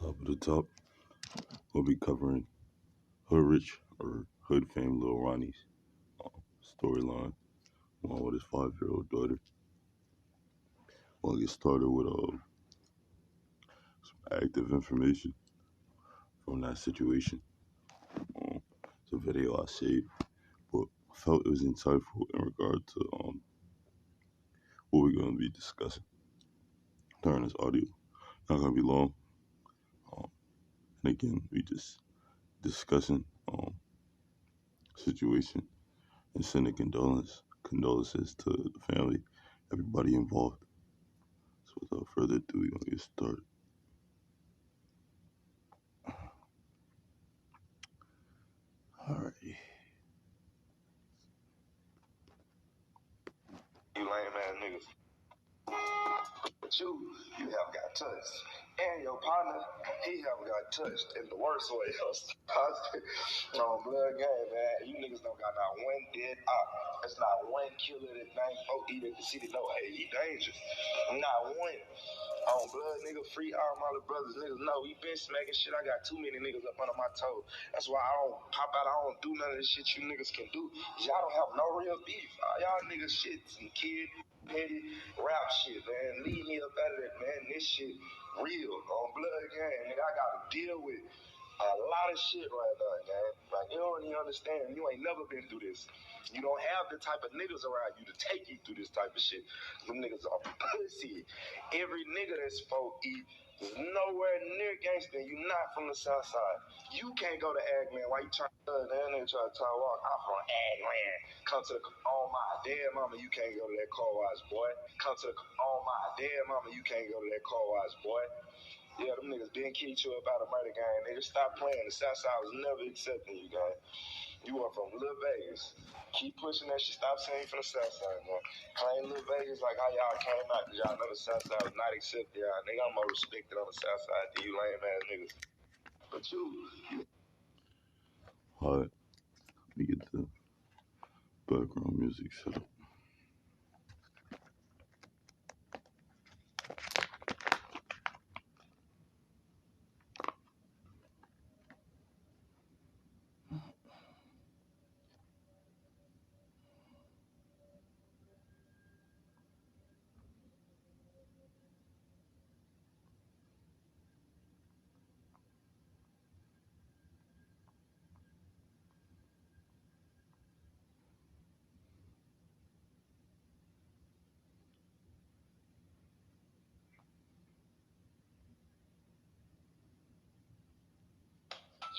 Top of the top, we'll be covering Hood Rich or Hoodfame LIL Ronnie's storyline along with his 5-year-old daughter. We'll get started with some active information from that situation. It's a video I saved, but I felt it was insightful in regard to what we're going to be discussing during this audio. Not going to be long. Um, and again, we just discussing situation and sending condolences to the family, everybody involved. So without further ado, we're gonna get started. Alrighty. You lame ass niggas. But you have got touched. And your partner, he have got touched in the worst way. On blood game, man. You niggas don't got not one dead op. There's not one killer that ain't folk even can see to know, hey, he dangerous. Not one. On blood, nigga, free all my little brothers. Niggas know we been smacking shit. I got too many niggas up under my toe. That's why I don't pop out. I don't do none of this shit you niggas can do. Y'all don't have no real beef. All y'all niggas shit, some kid, petty, rap shit, man. Leave me up out of that, man. This shit real. On blood gang, nigga, I gotta deal with a lot of shit right now, gang. Like, you don't even understand. You ain't never been through this. You don't have the type of niggas around you to take you through this type of shit. Them niggas are pussy. Every nigga that spoke is nowhere near gangster. You not from the south side. You can't go to Agman. Why you trying to that nigga try to walk? I'm from Agman. Come to the on my dead mama, you can't go to that car wash, boy. Come to the on my dead mama, you can't go to that car wash, boy. Yeah, them niggas been kicked you up out of murder gang. Nigga, stop playing. The south side was never accepting you, guys. You are from Lil Vegas. Keep pushing that shit. Stop saying you from the south side, man. Claim Lil Vegas like how y'all came out because y'all know the south side was not accepted, y'all. Nigga, I'm more respected on the south side than you lame ass niggas. But you. Alright, let me get the background music set up.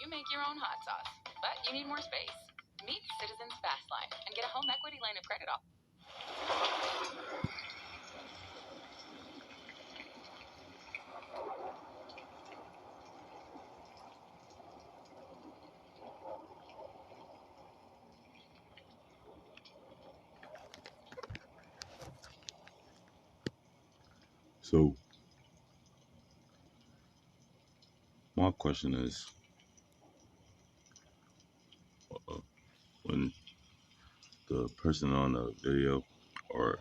You make your own hot sauce, but you need more space. Meet Citizens Fast Line and get a home equity line of credit off. So my question is, when the person on the video or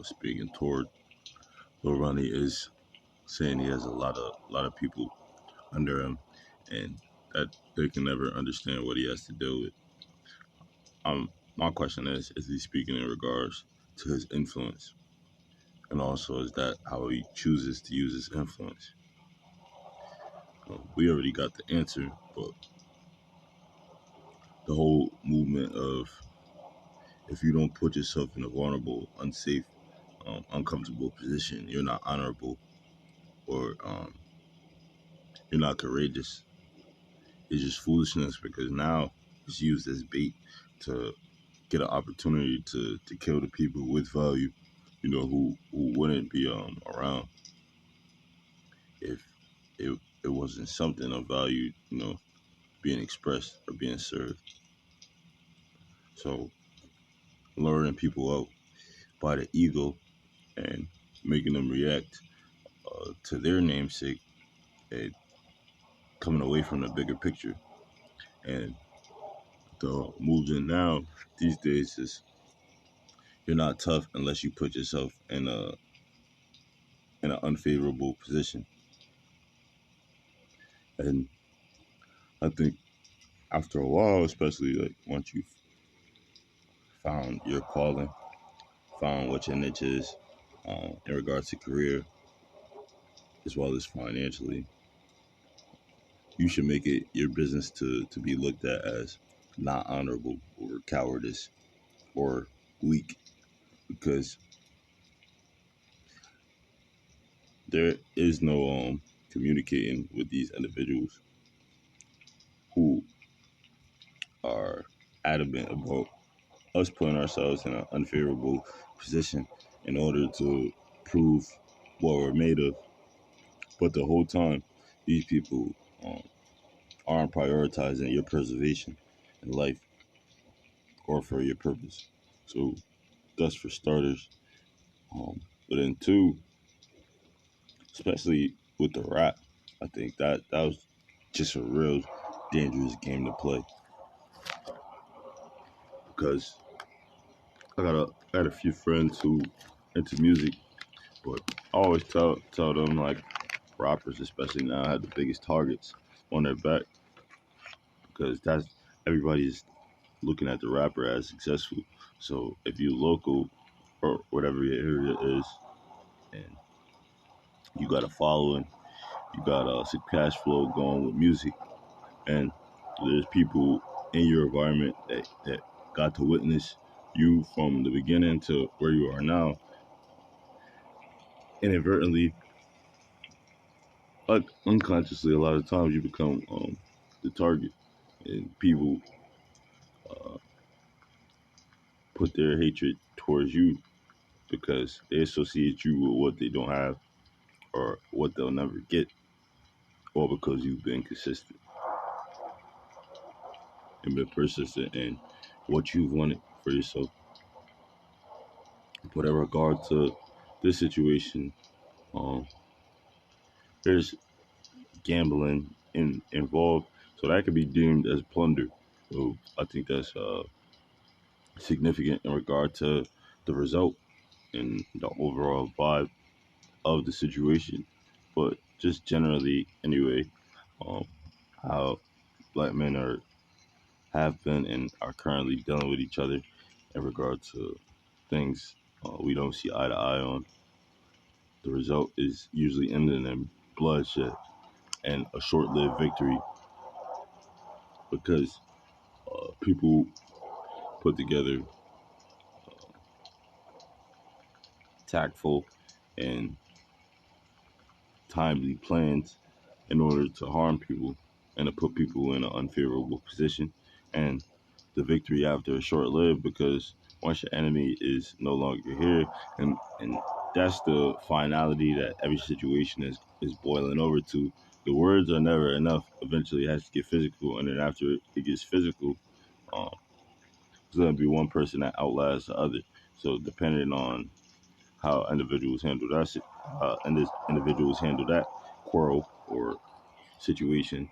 speaking toward Lil Ronnie is saying he has a lot of people under him and that they can never understand what he has to deal with. My question is he speaking in regards to his influence? And also, is that how he chooses to use his influence? We already got the answer, but the whole movement of if you don't put yourself in a vulnerable, unsafe, uncomfortable position, you're not honorable or you're not courageous. It's just foolishness because now it's used as bait to get an opportunity to kill the people with value, who wouldn't be around if it wasn't something of value, being expressed or being served. So luring people out by the ego and making them react to their namesake and coming away from the bigger picture. And the movement now these days is you're not tough unless you put yourself in an unfavorable position. And I think after a while, especially like once you've found your calling, found what your niche is in regards to career as well as financially, you should make it your business to be looked at as not honorable or cowardice or weak, because there is no communicating with these individuals who are adamant about us putting ourselves in an unfavorable position in order to prove what we're made of. But the whole time, these people um, aren't prioritizing your preservation in life or for your purpose. So that's for starters. But then two, especially with the rap, I think that was just a real dangerous game to play, because I had a few friends who into music, but I always tell them like rappers, especially now, have the biggest targets on their back, because that's everybody's looking at the rapper as successful. So if you local or whatever your area is, and you got a following, you got some cash flow going with music, and there's people in your environment that got to witness you from the beginning to where you are now, inadvertently, like unconsciously, a lot of times you become the target, and people uh, put their hatred towards you because they associate you with what they don't have or what they'll never get, or because you've been consistent and been persistent in what you've wanted for yourself. But in regard to this situation, um, there's gambling involved, so that could be deemed as plunder. So I think that's significant in regard to the result and the overall vibe of the situation. But just generally, anyway, um, how black men are have been and are currently dealing with each other in regard to things we don't see eye to eye on. The result is usually ending in bloodshed and a short-lived victory, because people put together tactful and timely plans in order to harm people and to put people in an unfavorable position. And the victory after is short lived, because once your enemy is no longer here, and that's the finality that every situation is boiling over to. The words are never enough. Eventually, it has to get physical, and then after it gets physical, um, there's going to be one person that outlasts the other. So depending on how individuals handle and this individuals handle that quarrel or situation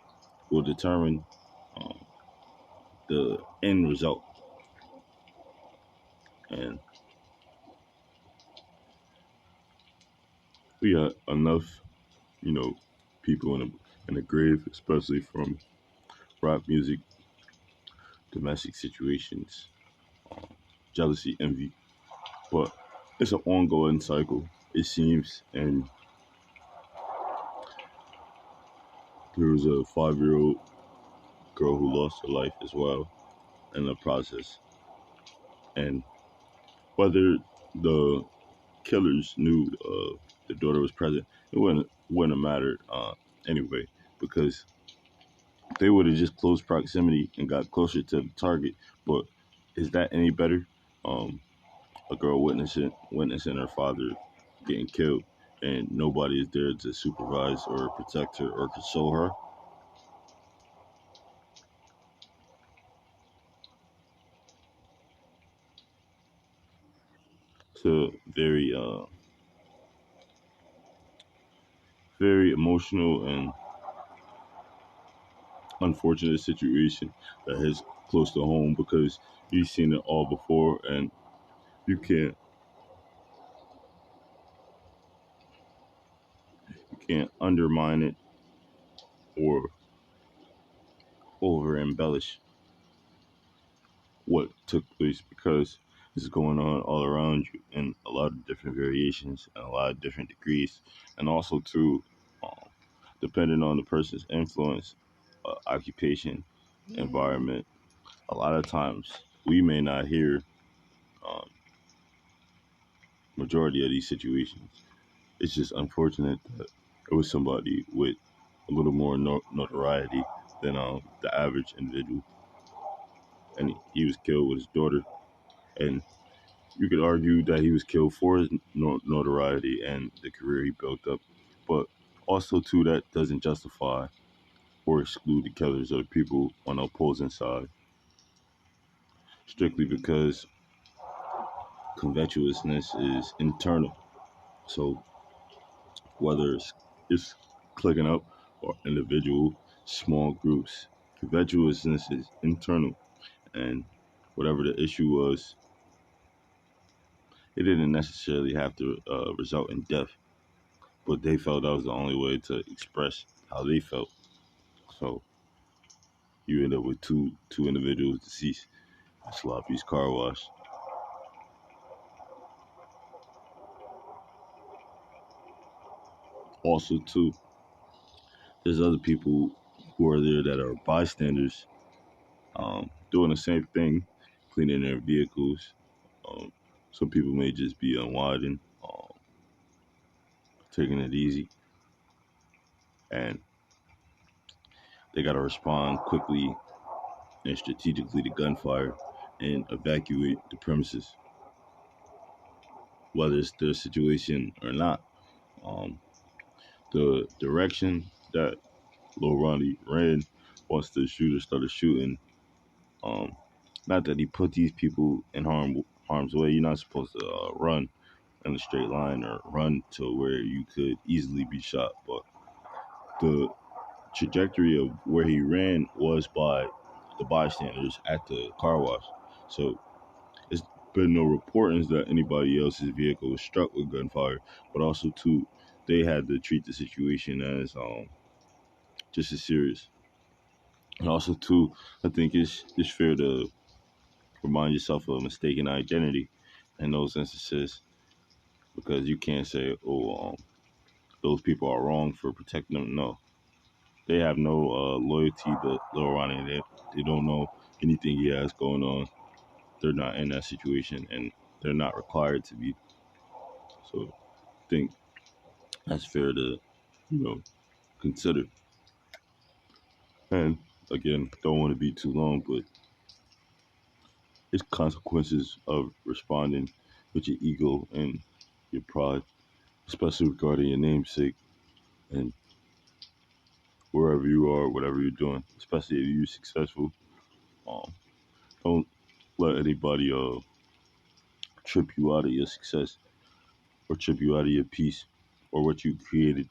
will determine um, the end result. And we got enough, you know, people in the grave, especially from rap music, domestic situations, um, jealousy, envy. But it's an ongoing cycle, it seems. And there was a 5-year old girl who lost her life as well in the process. And whether the killers knew the daughter was present, it wouldn't have mattered anyway, because they would have just closed proximity and got closer to the target. But is that any better? Um, a girl witnessing her father getting killed, and nobody is there to supervise or protect her or console her. It's a very emotional and unfortunate situation that hits close to home, because you've seen it all before, and you can't undermine it or over embellish what took place because it's going on all around you in a lot of different variations and a lot of different degrees, and also too, um, depending on the person's influence, occupation, environment. A lot of times we may not hear um, majority of these situations. It's just unfortunate that it was somebody with a little more notoriety than the average individual, and he was killed with his daughter. And you could argue that he was killed for his notoriety and the career he built up, but also too that doesn't justify or exclude the killers of the people on the opposing side, strictly because covetousness is internal. So whether it's clicking up or individual small groups, covetousness is internal, and whatever the issue was, it didn't necessarily have to result in death, but they felt that was the only way to express how they felt. So you end up with two individuals deceased at Sloppy's car wash. Also, too, there's other people who are there that are bystanders, doing the same thing, cleaning their vehicles. Um, some people may just be unwinding, taking it easy, and they got to respond quickly and strategically to gunfire and evacuate the premises, whether it's their situation or not. Um, the direction that Lil Ronnie ran once the shooter started shooting, um, not that he put these people in harm's way. You're not supposed to run in a straight line or run to where you could easily be shot, but the trajectory of where he ran was by the bystanders at the car wash. So it's been no reportings that anybody else's vehicle was struck with gunfire, but also too, they had to treat the situation as just as serious. And also too, I think it's fair to remind yourself of mistaken identity in those instances, because you can't say, oh, those people are wrong for protecting them. No, they have no loyalty to Lil Ronnie. They don't know anything he has going on. They're not in that situation, and they're not required to be. So I think that's fair to, consider. And again, don't want to be too long, but it's consequences of responding with your ego and your pride, especially regarding your namesake and wherever you are, whatever you're doing, especially if you're successful. Um, don't let anybody trip you out of your success or trip you out of your peace or what you created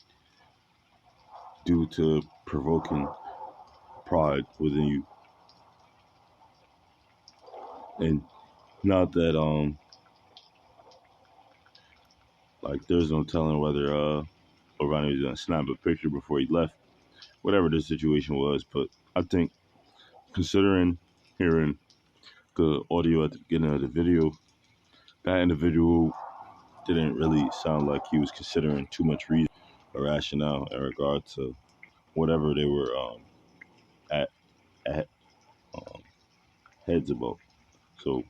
due to provoking pride within you. And not that like there's no telling whether O'Reilly was gonna snap a picture before he left, whatever the situation was. But I think considering hearing the audio at the beginning of the video, that individual didn't really sound like he was considering too much reason or rationale in regard to whatever they were at, at um, heads about. So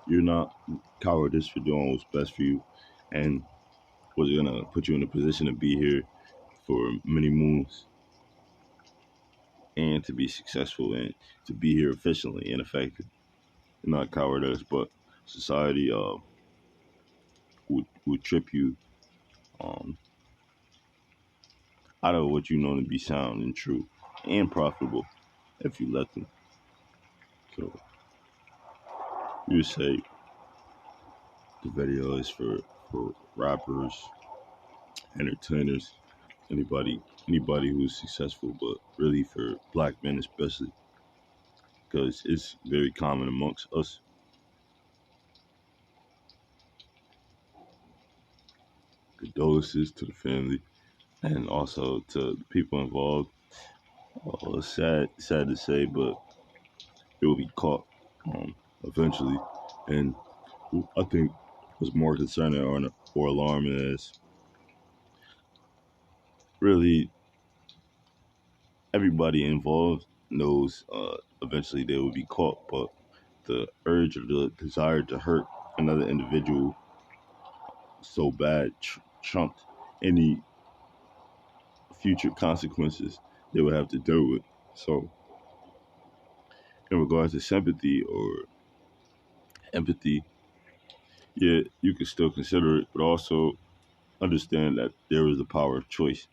you're not cowardice for doing what's best for you, and was gonna put you in a position to be here for many moons and to be successful and to be here efficiently and effective. Not cowardice, but society would trip you um, out of what you know to be sound and true and profitable if you let them. So you say the video is for rappers, entertainers, anybody who's successful, but really for black men especially, because it's very common amongst us. condolences to the family and also to the people involved. It's sad to say, but it will be caught eventually. And I think what's more concerning or alarming is really everybody involved knows eventually they will be caught, but the urge or the desire to hurt another individual so bad trumped any future consequences they would have to deal with. So, in regards to sympathy or empathy, yeah, you can still consider it, but also understand that there is the power of choice,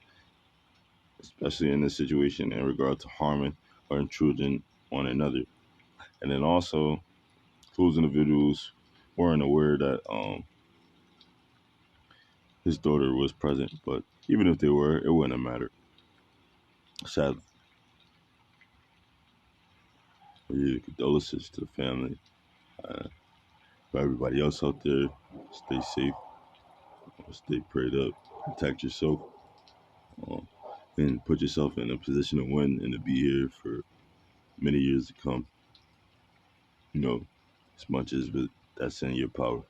especially in this situation in regard to harming or intruding on another. And then also, those individuals weren't aware that his daughter was present, but even if they were, it wouldn't have mattered. Sadly, yeah, condolences to the family. For everybody else out there, stay safe, stay prayed up, protect yourself, um, and put yourself in a position to win and to be here for many years to come. You know, as much as that's in your power.